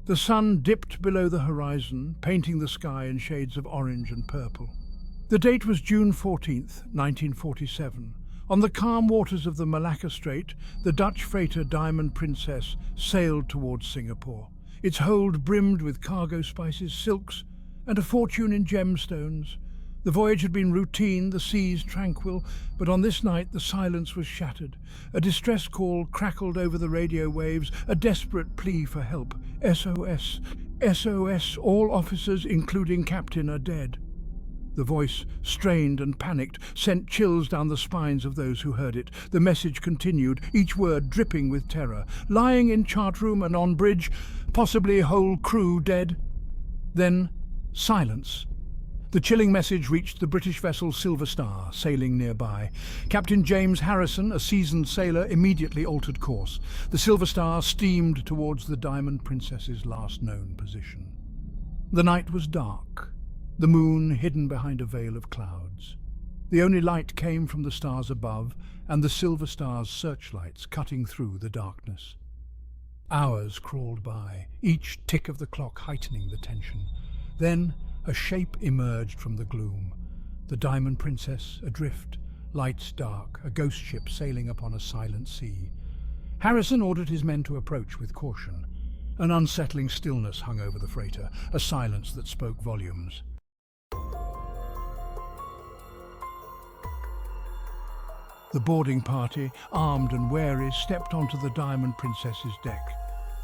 The sun dipped below the horizon, painting the sky in shades of orange and purple. The date was June 14th, 1947. On the calm waters of the Malacca Strait, the Dutch freighter Diamond Princess sailed towards Singapore. Its hold brimmed with cargo spices, silks, and a fortune in gemstones. The voyage had been routine, the seas tranquil, but on this night the silence was shattered. A distress call crackled over the radio waves, a desperate plea for help. SOS. SOS. All officers, including captain, are dead. The voice, strained and panicked, sent chills down the spines of those who heard it. The message continued, each word dripping with terror. Lying in chart room and on bridge, possibly whole crew dead. Then, silence. The chilling message reached the British vessel Silver Star, sailing nearby. Captain James Harrison, a seasoned sailor, immediately altered course. The Silver Star steamed towards the Diamond Princess's last known position. The night was dark, the moon hidden behind a veil of clouds. The only light came from the stars above and the Silver Star's searchlights cutting through the darkness. Hours crawled by, each tick of the clock heightening the tension. Then, a shape emerged from the gloom. The Diamond Princess, adrift, lights dark, a ghost ship sailing upon a silent sea. Harrison ordered his men to approach with caution. An unsettling stillness hung over the freighter, a silence that spoke volumes. The boarding party, armed and wary, stepped onto the Diamond Princess's deck.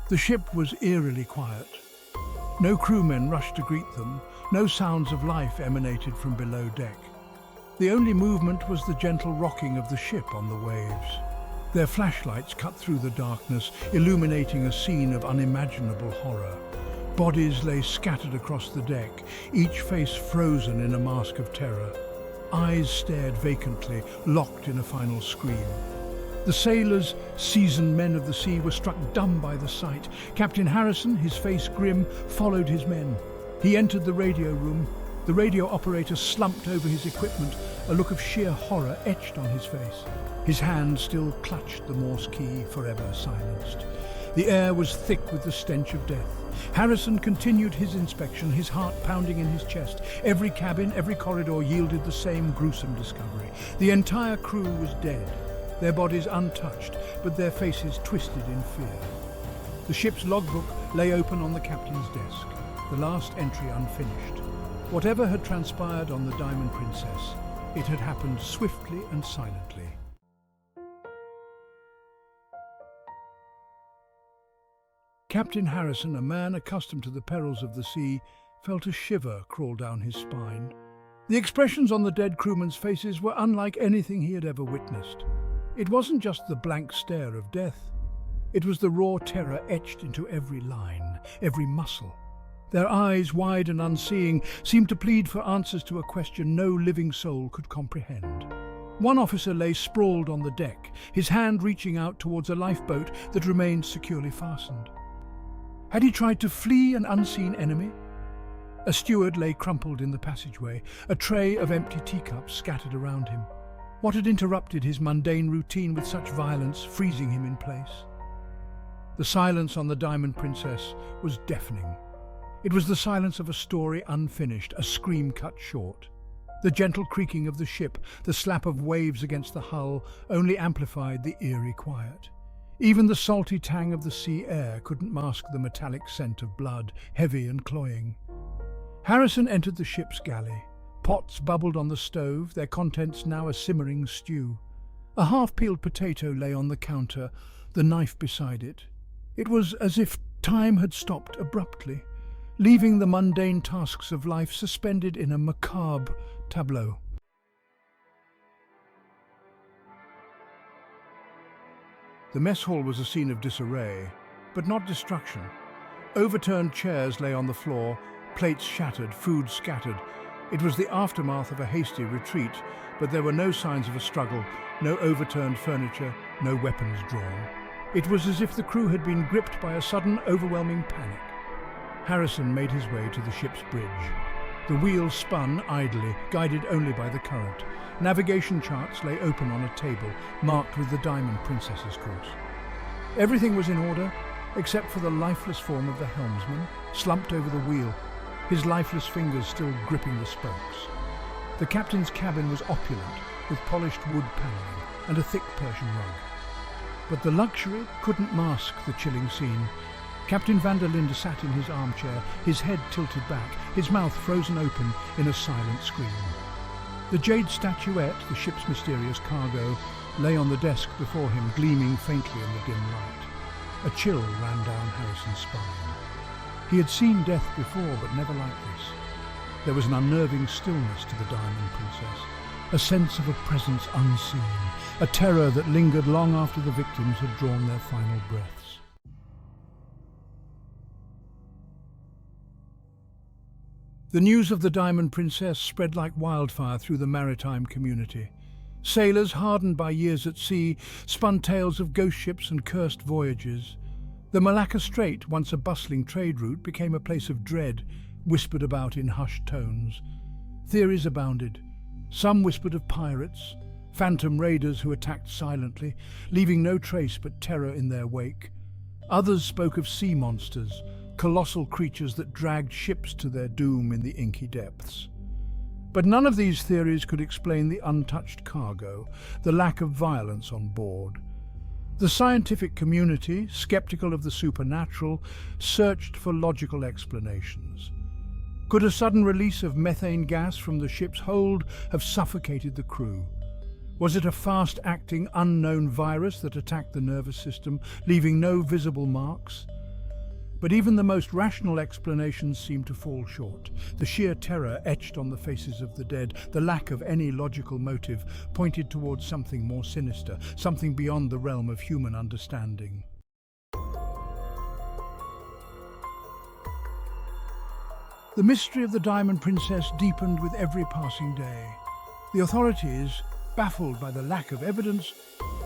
The ship was eerily quiet. No crewmen rushed to greet them. No sounds of life emanated from below deck. The only movement was the gentle rocking of the ship on the waves. Their flashlights cut through the darkness, illuminating a scene of unimaginable horror. Bodies lay scattered across the deck, each face frozen in a mask of terror. Eyes stared vacantly, locked in a final scream. The sailors, seasoned men of the sea, were struck dumb by the sight. Captain Harrison, his face grim, followed his men. He entered the radio room. The radio operator slumped over his equipment, a look of sheer horror etched on his face. His hand still clutched the Morse key, forever silenced. The air was thick with the stench of death. Harrison continued his inspection, his heart pounding in his chest. Every cabin, every corridor yielded the same gruesome discovery. The entire crew was dead, their bodies untouched, but their faces twisted in fear. The ship's logbook lay open on the captain's desk, the last entry unfinished. Whatever had transpired on the Diamond Princess, it had happened swiftly and silently. Captain Harrison, a man accustomed to the perils of the sea, felt a shiver crawl down his spine. The expressions on the dead crewmen's faces were unlike anything he had ever witnessed. It wasn't just the blank stare of death. It was the raw terror etched into every line, every muscle. Their eyes, wide and unseeing, seemed to plead for answers to a question no living soul could comprehend. One officer lay sprawled on the deck, his hand reaching out towards a lifeboat that remained securely fastened. Had he tried to flee an unseen enemy? A steward lay crumpled in the passageway, a tray of empty teacups scattered around him. What had interrupted his mundane routine with such violence, freezing him in place? The silence on the Diamond Princess was deafening. It was the silence of a story unfinished, a scream cut short. The gentle creaking of the ship, the slap of waves against the hull, only amplified the eerie quiet. Even the salty tang of the sea air couldn't mask the metallic scent of blood, heavy and cloying. Harrison entered the ship's galley. Pots bubbled on the stove, their contents now a simmering stew. A half-peeled potato lay on the counter, the knife beside it. It was as if time had stopped abruptly, leaving the mundane tasks of life suspended in a macabre tableau. The mess hall was a scene of disarray, but not destruction. Overturned chairs lay on the floor, plates shattered, food scattered. It was the aftermath of a hasty retreat, but there were no signs of a struggle, no overturned furniture, no weapons drawn. It was as if the crew had been gripped by a sudden, overwhelming panic. Harrison made his way to the ship's bridge. The wheel spun idly, guided only by the current. Navigation charts lay open on a table, marked with the Diamond Princess's course. Everything was in order. except for the lifeless form of the helmsman, slumped over the wheel, his lifeless fingers still gripping the spokes. The captain's cabin was opulent, with polished wood panelling and a thick Persian rug. But the luxury couldn't mask the chilling scene. Captain van der Linde sat in his armchair, his head tilted back, his mouth frozen open in a silent scream. The jade statuette, the ship's mysterious cargo, lay on the desk before him, gleaming faintly in the dim light. A chill ran down Harrison's spine. He had seen death before, but never like this. There was an unnerving stillness to the Diamond Princess, a sense of a presence unseen, a terror that lingered long after the victims had drawn their final breaths. The news of the Diamond Princess spread like wildfire through the maritime community. Sailors, hardened by years at sea, spun tales of ghost ships and cursed voyages. The Malacca Strait, once a bustling trade route, became a place of dread, whispered about in hushed tones. Theories abounded. Some whispered of pirates, phantom raiders who attacked silently, leaving no trace but terror in their wake. Others spoke of sea monsters, colossal creatures that dragged ships to their doom in the inky depths. But none of these theories could explain the untouched cargo, the lack of violence on board. The scientific community, skeptical of the supernatural, searched for logical explanations. Could a sudden release of methane gas from the ship's hold have suffocated the crew? Was it a fast-acting, unknown virus that attacked the nervous system, leaving no visible marks? But even the most rational explanations seemed to fall short. The sheer terror etched on the faces of the dead, the lack of any logical motive, pointed towards something more sinister, something beyond the realm of human understanding. The mystery of the Diamond Princess deepened with every passing day. The authorities, baffled by the lack of evidence,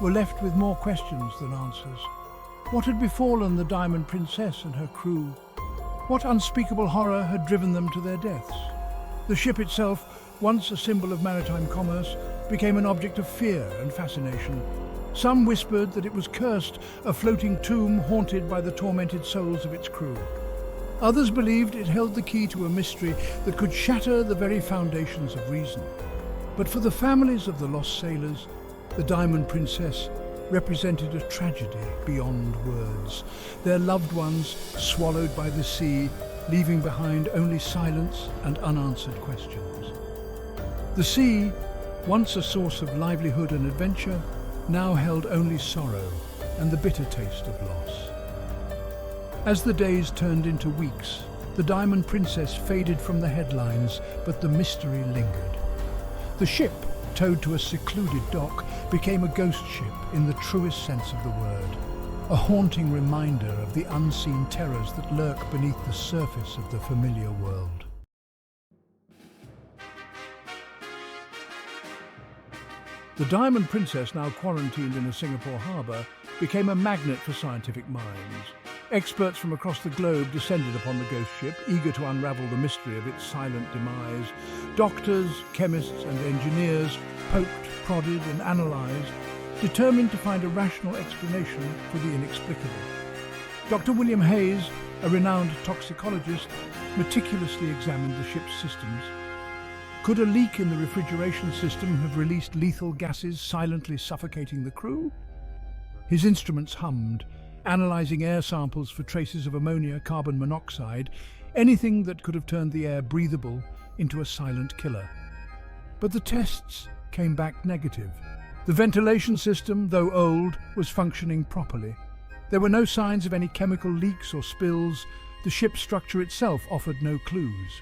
were left with more questions than answers. What had befallen the Diamond Princess and her crew? What unspeakable horror had driven them to their deaths? The ship itself, once a symbol of maritime commerce, became an object of fear and fascination. Some whispered that it was cursed, a floating tomb haunted by the tormented souls of its crew. Others believed it held the key to a mystery that could shatter the very foundations of reason. But for the families of the lost sailors, the Diamond Princess represented a tragedy beyond words. Their loved ones swallowed by the sea, leaving behind only silence and unanswered questions. The sea, once a source of livelihood and adventure, now held only sorrow and the bitter taste of loss. As the days turned into weeks, the Diamond Princess faded from the headlines, but the mystery lingered. The ship, towed to a secluded dock, became a ghost ship in the truest sense of the word, a haunting reminder of the unseen terrors that lurk beneath the surface of the familiar world. The Diamond Princess, now quarantined in a Singapore harbour, became a magnet for scientific minds. Experts from across the globe descended upon the ghost ship, eager to unravel the mystery of its silent demise. Doctors, chemists and engineers poked, prodded and analysed, determined to find a rational explanation for the inexplicable. Dr. William Hayes, a renowned toxicologist, meticulously examined the ship's systems. Could a leak in the refrigeration system have released lethal gases, silently suffocating the crew? His instruments hummed, analysing air samples for traces of ammonia, carbon monoxide, anything that could have turned the air breathable into a silent killer. But the tests came back negative. The ventilation system, though old, was functioning properly. There were no signs of any chemical leaks or spills. The ship's structure itself offered no clues.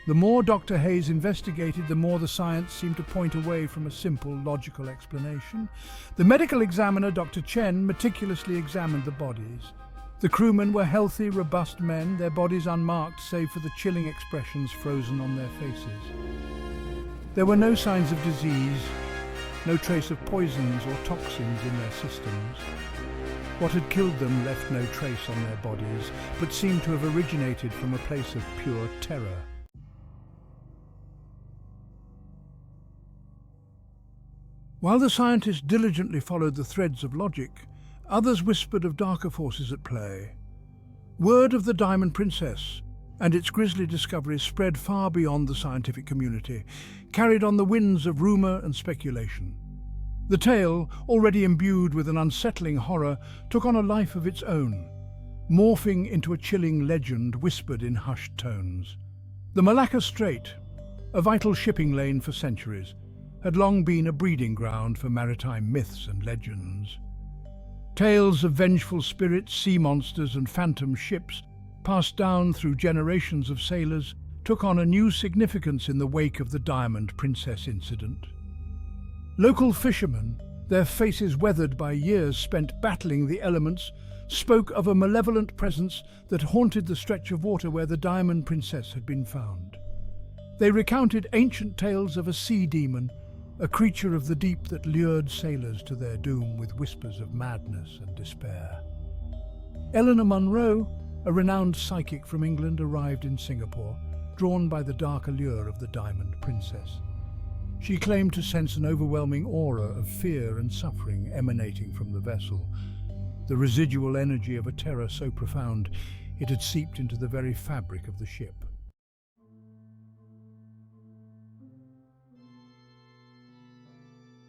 The more Dr. Hayes investigated, the more the science seemed to point away from a simple, logical explanation. The medical examiner, Dr. Chen, meticulously examined the bodies. The crewmen were healthy, robust men, their bodies unmarked save for the chilling expressions frozen on their faces. There were no signs of disease, no trace of poisons or toxins in their systems. What had killed them left no trace on their bodies, but seemed to have originated from a place of pure terror. While the scientists diligently followed the threads of logic, others whispered of darker forces at play. Word of the Diamond Princess and its grisly discovery spread far beyond the scientific community, carried on the winds of rumour and speculation. The tale, already imbued with an unsettling horror, took on a life of its own, morphing into a chilling legend whispered in hushed tones. The Malacca Strait, a vital shipping lane for centuries, had long been a breeding ground for maritime myths and legends. Tales of vengeful spirits, sea monsters and phantom ships, passed down through generations of sailors, took on a new significance in the wake of the Diamond Princess incident. Local fishermen, their faces weathered by years spent battling the elements, spoke of a malevolent presence that haunted the stretch of water where the Diamond Princess had been found. They recounted ancient tales of a sea demon, a creature of the deep that lured sailors to their doom with whispers of madness and despair. Eleanor Munro, a renowned psychic from England, arrived in Singapore, drawn by the dark allure of the Diamond Princess. She claimed to sense an overwhelming aura of fear and suffering emanating from the vessel, the residual energy of a terror so profound it had seeped into the very fabric of the ship.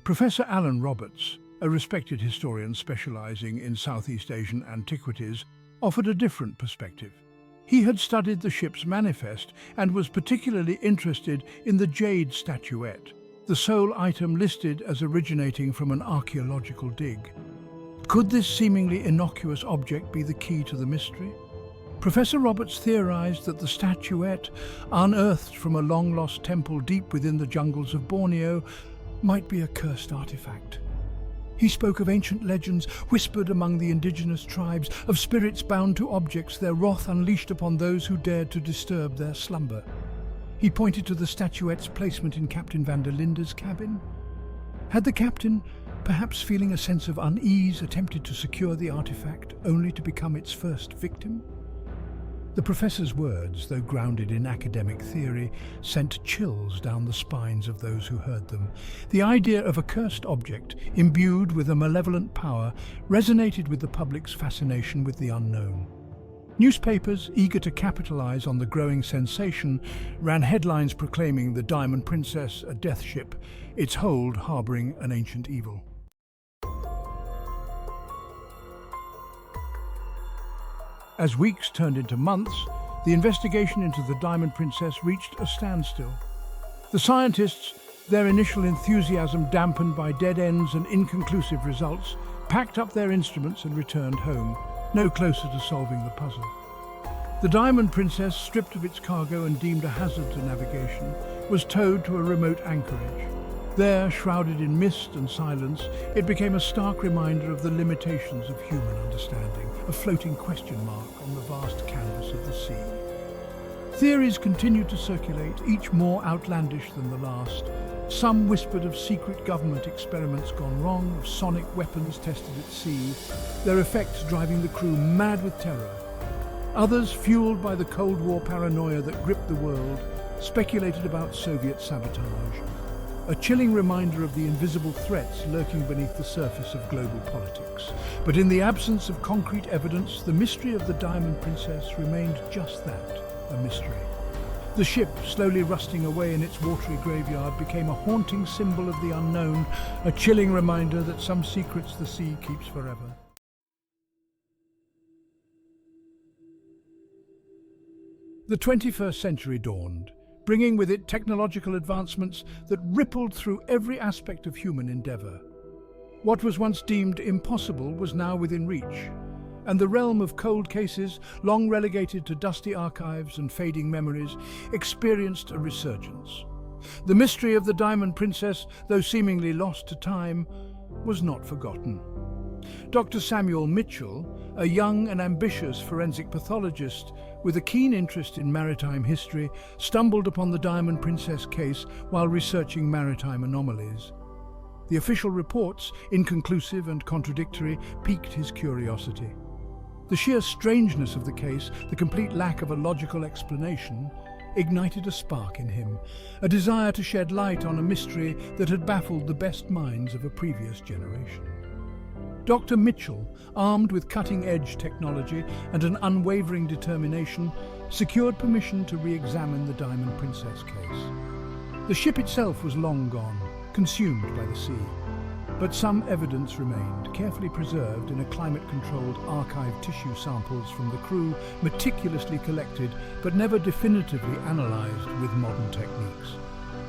Professor Alan Roberts, a respected historian specializing in Southeast Asian antiquities, offered a different perspective. He had studied the ship's manifest and was particularly interested in the jade statuette, the sole item listed as originating from an archaeological dig. Could this seemingly innocuous object be the key to the mystery? Professor Roberts theorized that the statuette, unearthed from a long-lost temple deep within the jungles of Borneo, might be a cursed artifact. He spoke of ancient legends whispered among the indigenous tribes, of spirits bound to objects, their wrath unleashed upon those who dared to disturb their slumber. He pointed to the statuette's placement in Captain van der Linde's cabin. Had the captain, perhaps feeling a sense of unease, attempted to secure the artifact, only to become its first victim? The professor's words, though grounded in academic theory, sent chills down the spines of those who heard them. The idea of a cursed object, imbued with a malevolent power, resonated with the public's fascination with the unknown. Newspapers, eager to capitalize on the growing sensation, ran headlines proclaiming the Diamond Princess a death ship, its hold harboring an ancient evil. As weeks turned into months, the investigation into the Diamond Princess reached a standstill. The scientists, their initial enthusiasm dampened by dead ends and inconclusive results, packed up their instruments and returned home, no closer to solving the puzzle. The Diamond Princess, stripped of its cargo and deemed a hazard to navigation, was towed to a remote anchorage. There, shrouded in mist and silence, it became a stark reminder of the limitations of human understanding, a floating question mark on the vast canvas of the sea. Theories continued to circulate, each more outlandish than the last. Some whispered of secret government experiments gone wrong, of sonic weapons tested at sea, their effects driving the crew mad with terror. Others, fueled by the Cold War paranoia that gripped the world, speculated about Soviet sabotage, a chilling reminder of the invisible threats lurking beneath the surface of global politics. But in the absence of concrete evidence, the mystery of the Diamond Princess remained just that, a mystery. The ship, slowly rusting away in its watery graveyard, became a haunting symbol of the unknown, a chilling reminder that some secrets the sea keeps forever. The 21st century dawned, bringing with it technological advancements that rippled through every aspect of human endeavour. What was once deemed impossible was now within reach, and the realm of cold cases, long relegated to dusty archives and fading memories, experienced a resurgence. The mystery of the Diamond Princess, though seemingly lost to time, was not forgotten. Dr. Samuel Mitchell, a young and ambitious forensic pathologist with a keen interest in maritime history, stumbled upon the Diamond Princess case while researching maritime anomalies. The official reports, inconclusive and contradictory, piqued his curiosity. The sheer strangeness of the case, the complete lack of a logical explanation, ignited a spark in him, a desire to shed light on a mystery that had baffled the best minds of a previous generation. Dr. Mitchell, armed with cutting-edge technology and an unwavering determination, secured permission to re-examine the Diamond Princess case. The ship itself was long gone, consumed by the sea, but some evidence remained, carefully preserved in a climate-controlled archive. Tissue samples from the crew meticulously collected but never definitively analysed with modern techniques.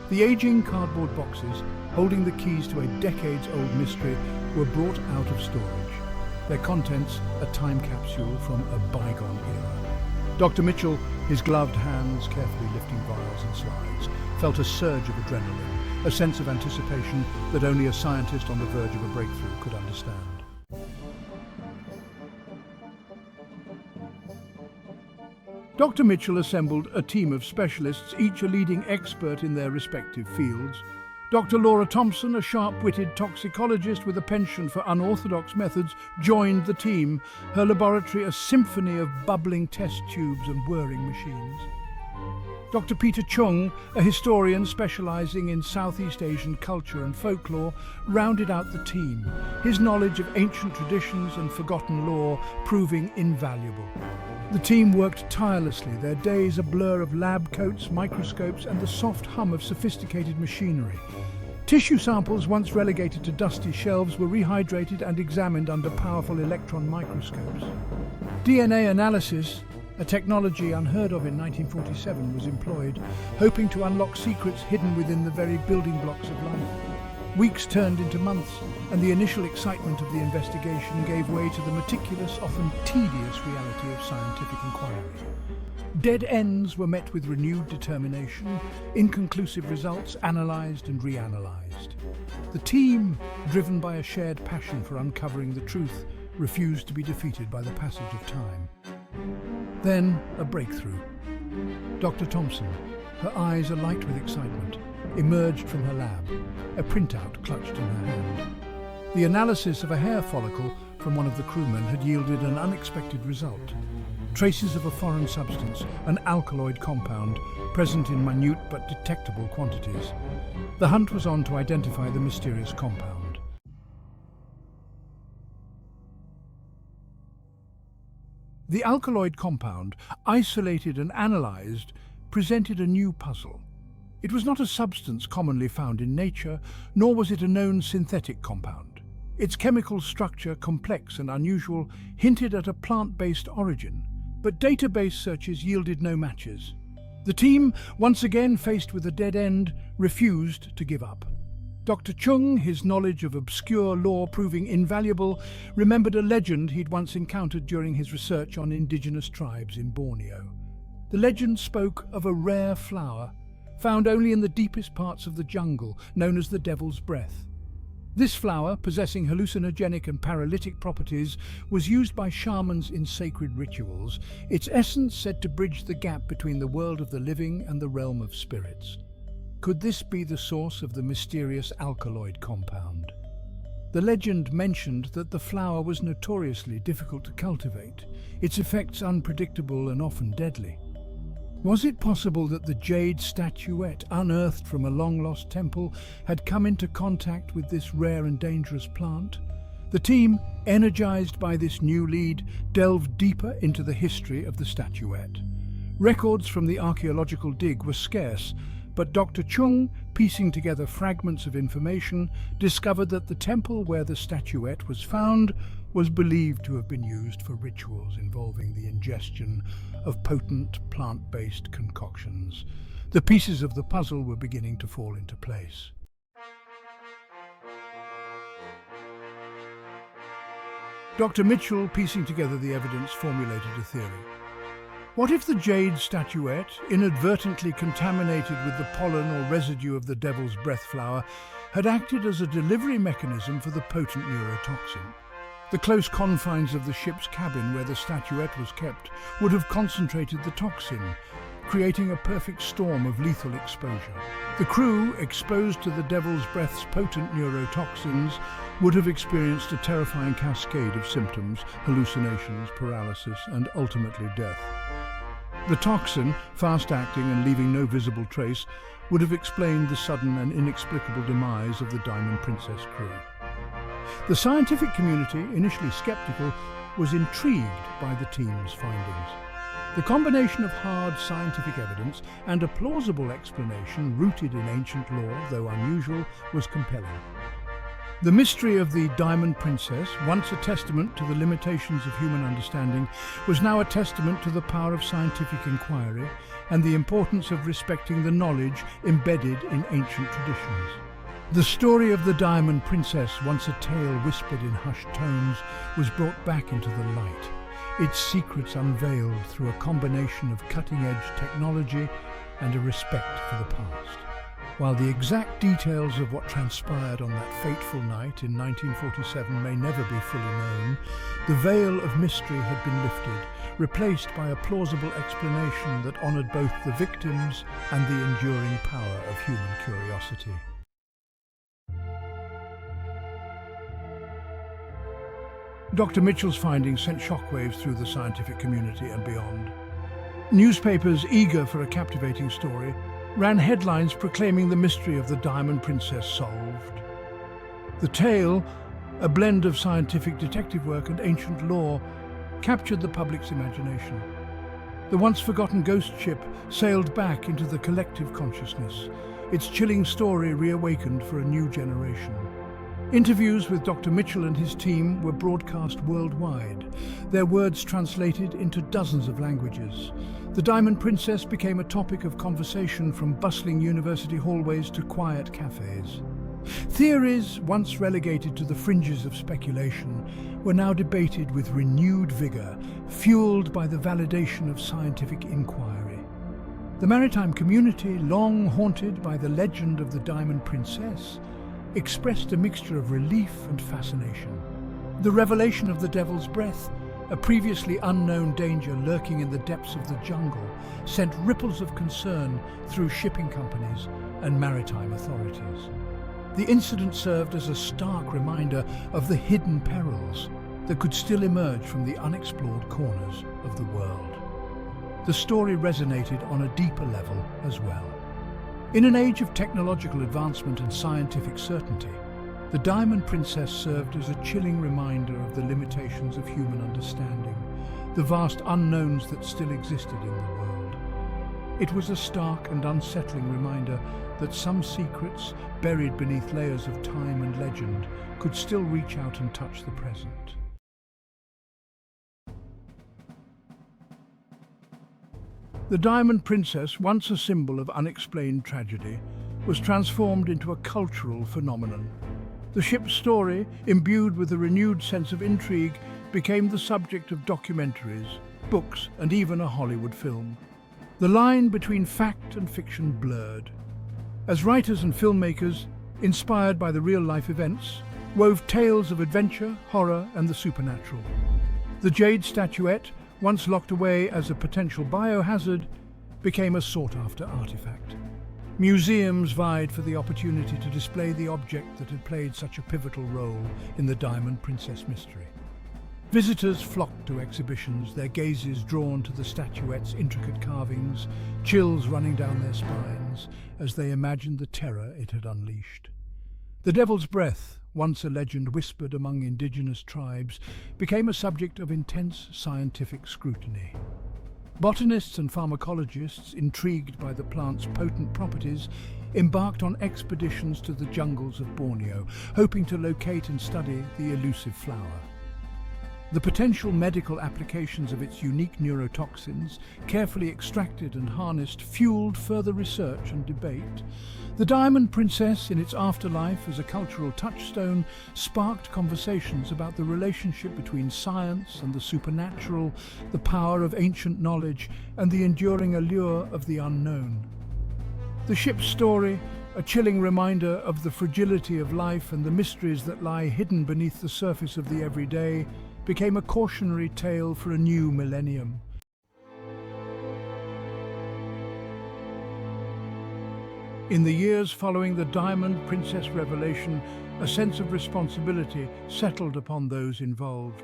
The aging cardboard boxes, holding the keys to a decades-old mystery, were brought out of storage, their contents a time capsule from a bygone era. Dr. Mitchell, his gloved hands carefully lifting vials and slides, felt a surge of adrenaline, a sense of anticipation that only a scientist on the verge of a breakthrough could understand. Dr. Mitchell assembled a team of specialists, each a leading expert in their respective fields. Dr. Laura Thompson, a sharp-witted toxicologist with a penchant for unorthodox methods, joined the team, her laboratory a symphony of bubbling test tubes and whirring machines. Dr. Peter Chung, a historian specializing in Southeast Asian culture and folklore, rounded out the team, his knowledge of ancient traditions and forgotten lore proving invaluable. The team worked tirelessly, their days a blur of lab coats, microscopes, and the soft hum of sophisticated machinery. Tissue samples, once relegated to dusty shelves, were rehydrated and examined under powerful electron microscopes. DNA analysis, a technology unheard of in 1947, was employed, hoping to unlock secrets hidden within the very building blocks of life. Weeks turned into months, and the initial excitement of the investigation gave way to the meticulous, often tedious reality of scientific inquiry. Dead ends were met with renewed determination, inconclusive results analysed and reanalyzed. The team, driven by a shared passion for uncovering the truth, refused to be defeated by the passage of time. Then, a breakthrough. Dr. Thompson, her eyes alight with excitement, emerged from her lab, a printout clutched in her hand. The analysis of a hair follicle from one of the crewmen had yielded an unexpected result. Traces of a foreign substance, an alkaloid compound, present in minute but detectable quantities. The hunt was on to identify the mysterious compound. The alkaloid compound, isolated and analysed, presented a new puzzle. It was not a substance commonly found in nature, nor was it a known synthetic compound. Its chemical structure, complex and unusual, hinted at a plant-based origin, but database searches yielded no matches. The team, once again faced with a dead end, refused to give up. Dr. Chung, his knowledge of obscure lore proving invaluable, remembered a legend he'd once encountered during his research on indigenous tribes in Borneo. The legend spoke of a rare flower, found only in the deepest parts of the jungle, known as the Devil's Breath. This flower, possessing hallucinogenic and paralytic properties, was used by shamans in sacred rituals, its essence said to bridge the gap between the world of the living and the realm of spirits. Could this be the source of the mysterious alkaloid compound? The legend mentioned that the flower was notoriously difficult to cultivate, its effects unpredictable and often deadly. Was it possible that the jade statuette, unearthed from a long-lost temple, had come into contact with this rare and dangerous plant? The team, energized by this new lead, delved deeper into the history of the statuette. Records from the archaeological dig were scarce, but Dr. Chung, piecing together fragments of information, discovered that the temple where the statuette was found was believed to have been used for rituals involving the ingestion of potent plant-based concoctions. The pieces of the puzzle were beginning to fall into place. Dr. Mitchell, piecing together the evidence, formulated a theory. What if the jade statuette, inadvertently contaminated with the pollen or residue of the Devil's Breath flower, had acted as a delivery mechanism for the potent neurotoxin? The close confines of the ship's cabin where the statuette was kept would have concentrated the toxin, creating a perfect storm of lethal exposure. The crew, exposed to the Devil's Breath's potent neurotoxins, would have experienced a terrifying cascade of symptoms, hallucinations, paralysis, and ultimately death. The toxin, fast-acting and leaving no visible trace, would have explained the sudden and inexplicable demise of the Diamond Princess crew. The scientific community, initially skeptical, was intrigued by the team's findings. The combination of hard scientific evidence and a plausible explanation rooted in ancient lore, though unusual, was compelling. The mystery of the Diamond Princess, once a testament to the limitations of human understanding, was now a testament to the power of scientific inquiry and the importance of respecting the knowledge embedded in ancient traditions. The story of the Diamond Princess, once a tale whispered in hushed tones, was brought back into the light, its secrets unveiled through a combination of cutting-edge technology and a respect for the past. While the exact details of what transpired on that fateful night in 1947 may never be fully known, the veil of mystery had been lifted, replaced by a plausible explanation that honoured both the victims and the enduring power of human curiosity. Dr. Mitchell's findings sent shockwaves through the scientific community and beyond. Newspapers, eager for a captivating story, ran headlines proclaiming the mystery of the Diamond Princess solved. The tale, a blend of scientific detective work and ancient lore, captured the public's imagination. The once-forgotten ghost ship sailed back into the collective consciousness, its chilling story reawakened for a new generation. Interviews with Dr. Mitchell and his team were broadcast worldwide, their words translated into dozens of languages. The Diamond Princess became a topic of conversation from bustling university hallways to quiet cafes. Theories, once relegated to the fringes of speculation, were now debated with renewed vigour, fueled by the validation of scientific inquiry. The maritime community, long haunted by the legend of the Diamond Princess, expressed a mixture of relief and fascination. The revelation of the Devil's Breath, a previously unknown danger lurking in the depths of the jungle, sent ripples of concern through shipping companies and maritime authorities. The incident served as a stark reminder of the hidden perils that could still emerge from the unexplored corners of the world. The story resonated on a deeper level as well. In an age of technological advancement and scientific certainty, the Diamond Princess served as a chilling reminder of the limitations of human understanding, the vast unknowns that still existed in the world. It was a stark and unsettling reminder that some secrets, buried beneath layers of time and legend, could still reach out and touch the present. The Diamond Princess, once a symbol of unexplained tragedy, was transformed into a cultural phenomenon. The ship's story, imbued with a renewed sense of intrigue, became the subject of documentaries, books, and even a Hollywood film. The line between fact and fiction blurred. As writers and filmmakers, inspired by the real-life events, wove tales of adventure, horror, and the supernatural. The jade statuette, once locked away as a potential biohazard, became a sought-after artifact. Museums vied for the opportunity to display the object that had played such a pivotal role in the Diamond Princess mystery. Visitors flocked to exhibitions, their gazes drawn to the statuette's intricate carvings, chills running down their spines as they imagined the terror it had unleashed. The Devil's Breath, once a legend whispered among indigenous tribes, became a subject of intense scientific scrutiny. Botanists and pharmacologists, intrigued by the plant's potent properties, embarked on expeditions to the jungles of Borneo, hoping to locate and study the elusive flower. The potential medical applications of its unique neurotoxins, carefully extracted and harnessed, fueled further research and debate. The Diamond Princess, in its afterlife as a cultural touchstone, sparked conversations about the relationship between science and the supernatural, the power of ancient knowledge, and the enduring allure of the unknown. The ship's story, a chilling reminder of the fragility of life and the mysteries that lie hidden beneath the surface of the everyday, became a cautionary tale for a new millennium. In the years following the Diamond Princess revelation, a sense of responsibility settled upon those involved.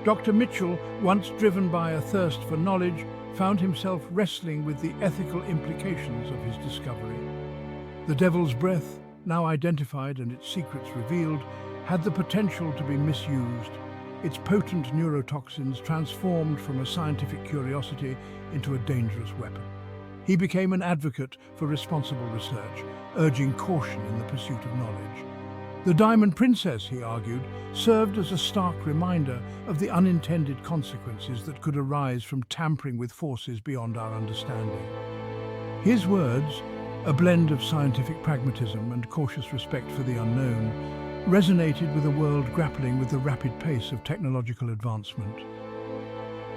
Dr. Mitchell, once driven by a thirst for knowledge, found himself wrestling with the ethical implications of his discovery. The Devil's Breath, now identified and its secrets revealed, had the potential to be misused. Its potent neurotoxins transformed from a scientific curiosity into a dangerous weapon. He became an advocate for responsible research, urging caution in the pursuit of knowledge. The Diamond Princess, he argued, served as a stark reminder of the unintended consequences that could arise from tampering with forces beyond our understanding. His words, a blend of scientific pragmatism and cautious respect for the unknown, resonated with a world grappling with the rapid pace of technological advancement.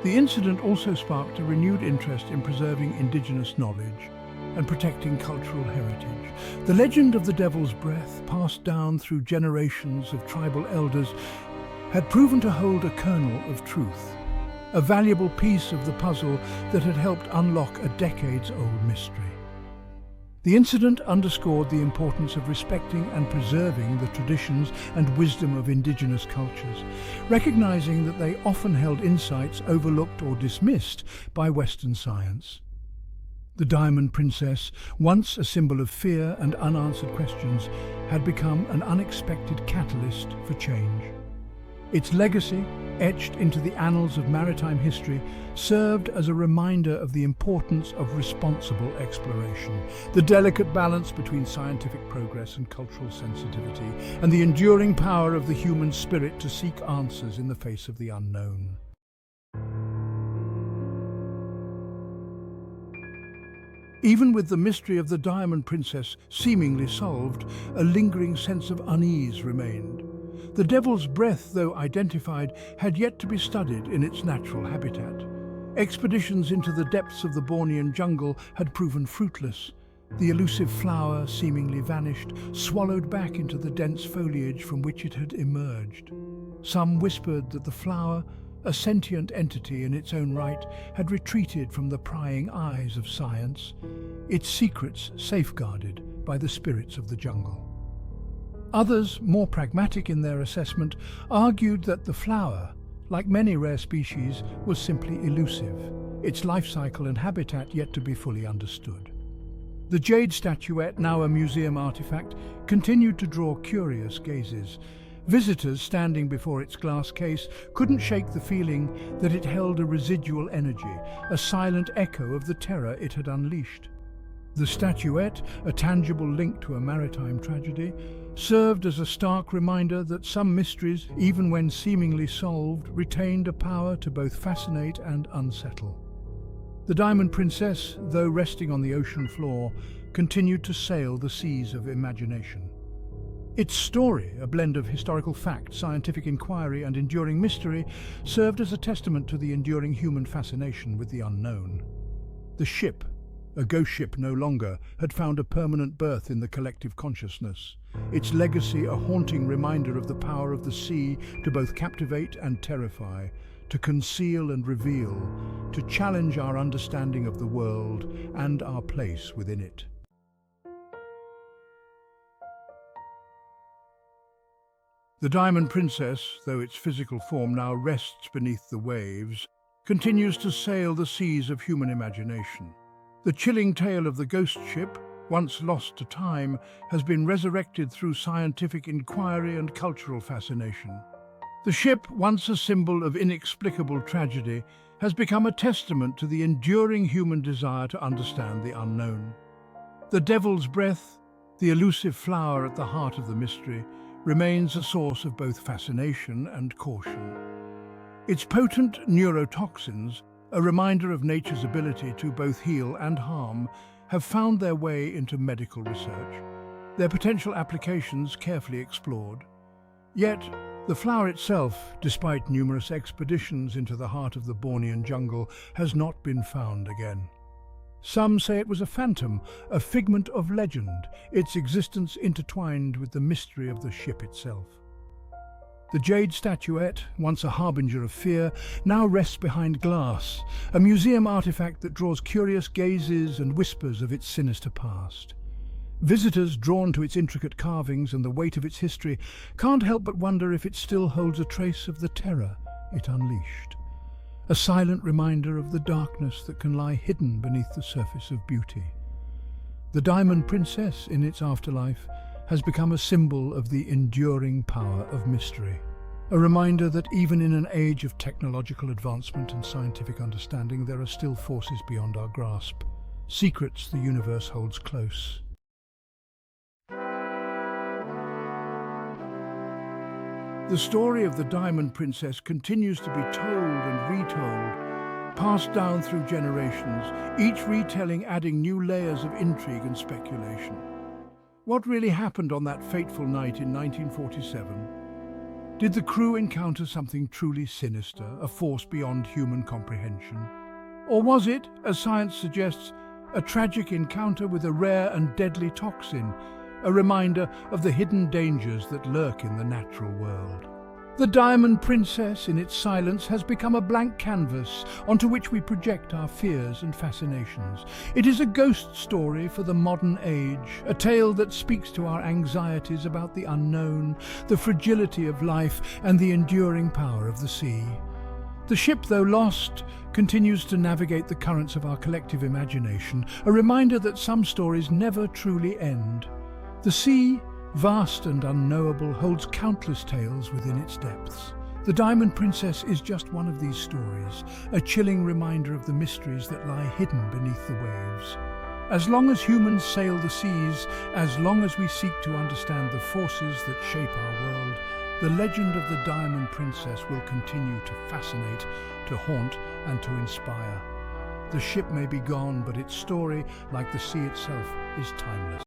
The incident also sparked a renewed interest in preserving indigenous knowledge and protecting cultural heritage. The legend of the Devil's Breath, passed down through generations of tribal elders, had proven to hold a kernel of truth, a valuable piece of the puzzle that had helped unlock a decades-old mystery. The incident underscored the importance of respecting and preserving the traditions and wisdom of indigenous cultures, recognizing that they often held insights overlooked or dismissed by Western science. The Diamond Princess, once a symbol of fear and unanswered questions, had become an unexpected catalyst for change. Its legacy, etched into the annals of maritime history, served as a reminder of the importance of responsible exploration, the delicate balance between scientific progress and cultural sensitivity, and the enduring power of the human spirit to seek answers in the face of the unknown. Even with the mystery of the Diamond Princess seemingly solved, a lingering sense of unease remained. The Devil's Breath, though identified, had yet to be studied in its natural habitat. Expeditions into the depths of the Bornean jungle had proven fruitless. The elusive flower seemingly vanished, swallowed back into the dense foliage from which it had emerged. Some whispered that the flower, a sentient entity in its own right, had retreated from the prying eyes of science, its secrets safeguarded by the spirits of the jungle. Others, more pragmatic in their assessment, argued that the flower, like many rare species, was simply elusive, its life cycle and habitat yet to be fully understood. The jade statuette, now a museum artifact, continued to draw curious gazes. Visitors standing before its glass case couldn't shake the feeling that it held a residual energy, a silent echo of the terror it had unleashed. The statuette, a tangible link to a maritime tragedy, served as a stark reminder that some mysteries, even when seemingly solved, retained a power to both fascinate and unsettle. The Diamond Princess, though resting on the ocean floor, continued to sail the seas of imagination. Its story, a blend of historical fact, scientific inquiry, and enduring mystery, served as a testament to the enduring human fascination with the unknown. The ship, a ghost ship no longer, had found a permanent berth in the collective consciousness, its legacy a haunting reminder of the power of the sea to both captivate and terrify, to conceal and reveal, to challenge our understanding of the world and our place within it. The Diamond Princess, though its physical form now rests beneath the waves, continues to sail the seas of human imagination. The chilling tale of the ghost ship, once lost to time, has been resurrected through scientific inquiry and cultural fascination. The ship, once a symbol of inexplicable tragedy, has become a testament to the enduring human desire to understand the unknown. The Devil's Breath, the elusive flower at the heart of the mystery, remains a source of both fascination and caution. Its potent neurotoxins, a reminder of nature's ability to both heal and harm, have found their way into medical research, their potential applications carefully explored. Yet, the flower itself, despite numerous expeditions into the heart of the Bornean jungle, has not been found again. Some say it was a phantom, a figment of legend, its existence intertwined with the mystery of the ship itself. The jade statuette, once a harbinger of fear, now rests behind glass, a museum artifact that draws curious gazes and whispers of its sinister past. Visitors, drawn to its intricate carvings and the weight of its history, can't help but wonder if it still holds a trace of the terror it unleashed. A silent reminder of the darkness that can lie hidden beneath the surface of beauty. The Diamond Princess, in its afterlife, has become a symbol of the enduring power of mystery. A reminder that even in an age of technological advancement and scientific understanding, there are still forces beyond our grasp, secrets the universe holds close. The story of the Diamond Princess continues to be told and retold, passed down through generations, each retelling adding new layers of intrigue and speculation. What really happened on that fateful night in 1947? Did the crew encounter something truly sinister, a force beyond human comprehension? Or was it, as science suggests, a tragic encounter with a rare and deadly toxin, a reminder of the hidden dangers that lurk in the natural world? The Diamond Princess, in its silence, has become a blank canvas onto which we project our fears and fascinations. It is a ghost story for the modern age, a tale that speaks to our anxieties about the unknown, the fragility of life, and the enduring power of the sea. The ship, though lost, continues to navigate the currents of our collective imagination, a reminder that some stories never truly end. The sea, vast and unknowable, holds countless tales within its depths. The Diamond Princess is just one of these stories, a chilling reminder of the mysteries that lie hidden beneath the waves. As long as humans sail the seas, as long as we seek to understand the forces that shape our world, the legend of the Diamond Princess will continue to fascinate, to haunt, and to inspire. The ship may be gone, but its story, like the sea itself, is timeless.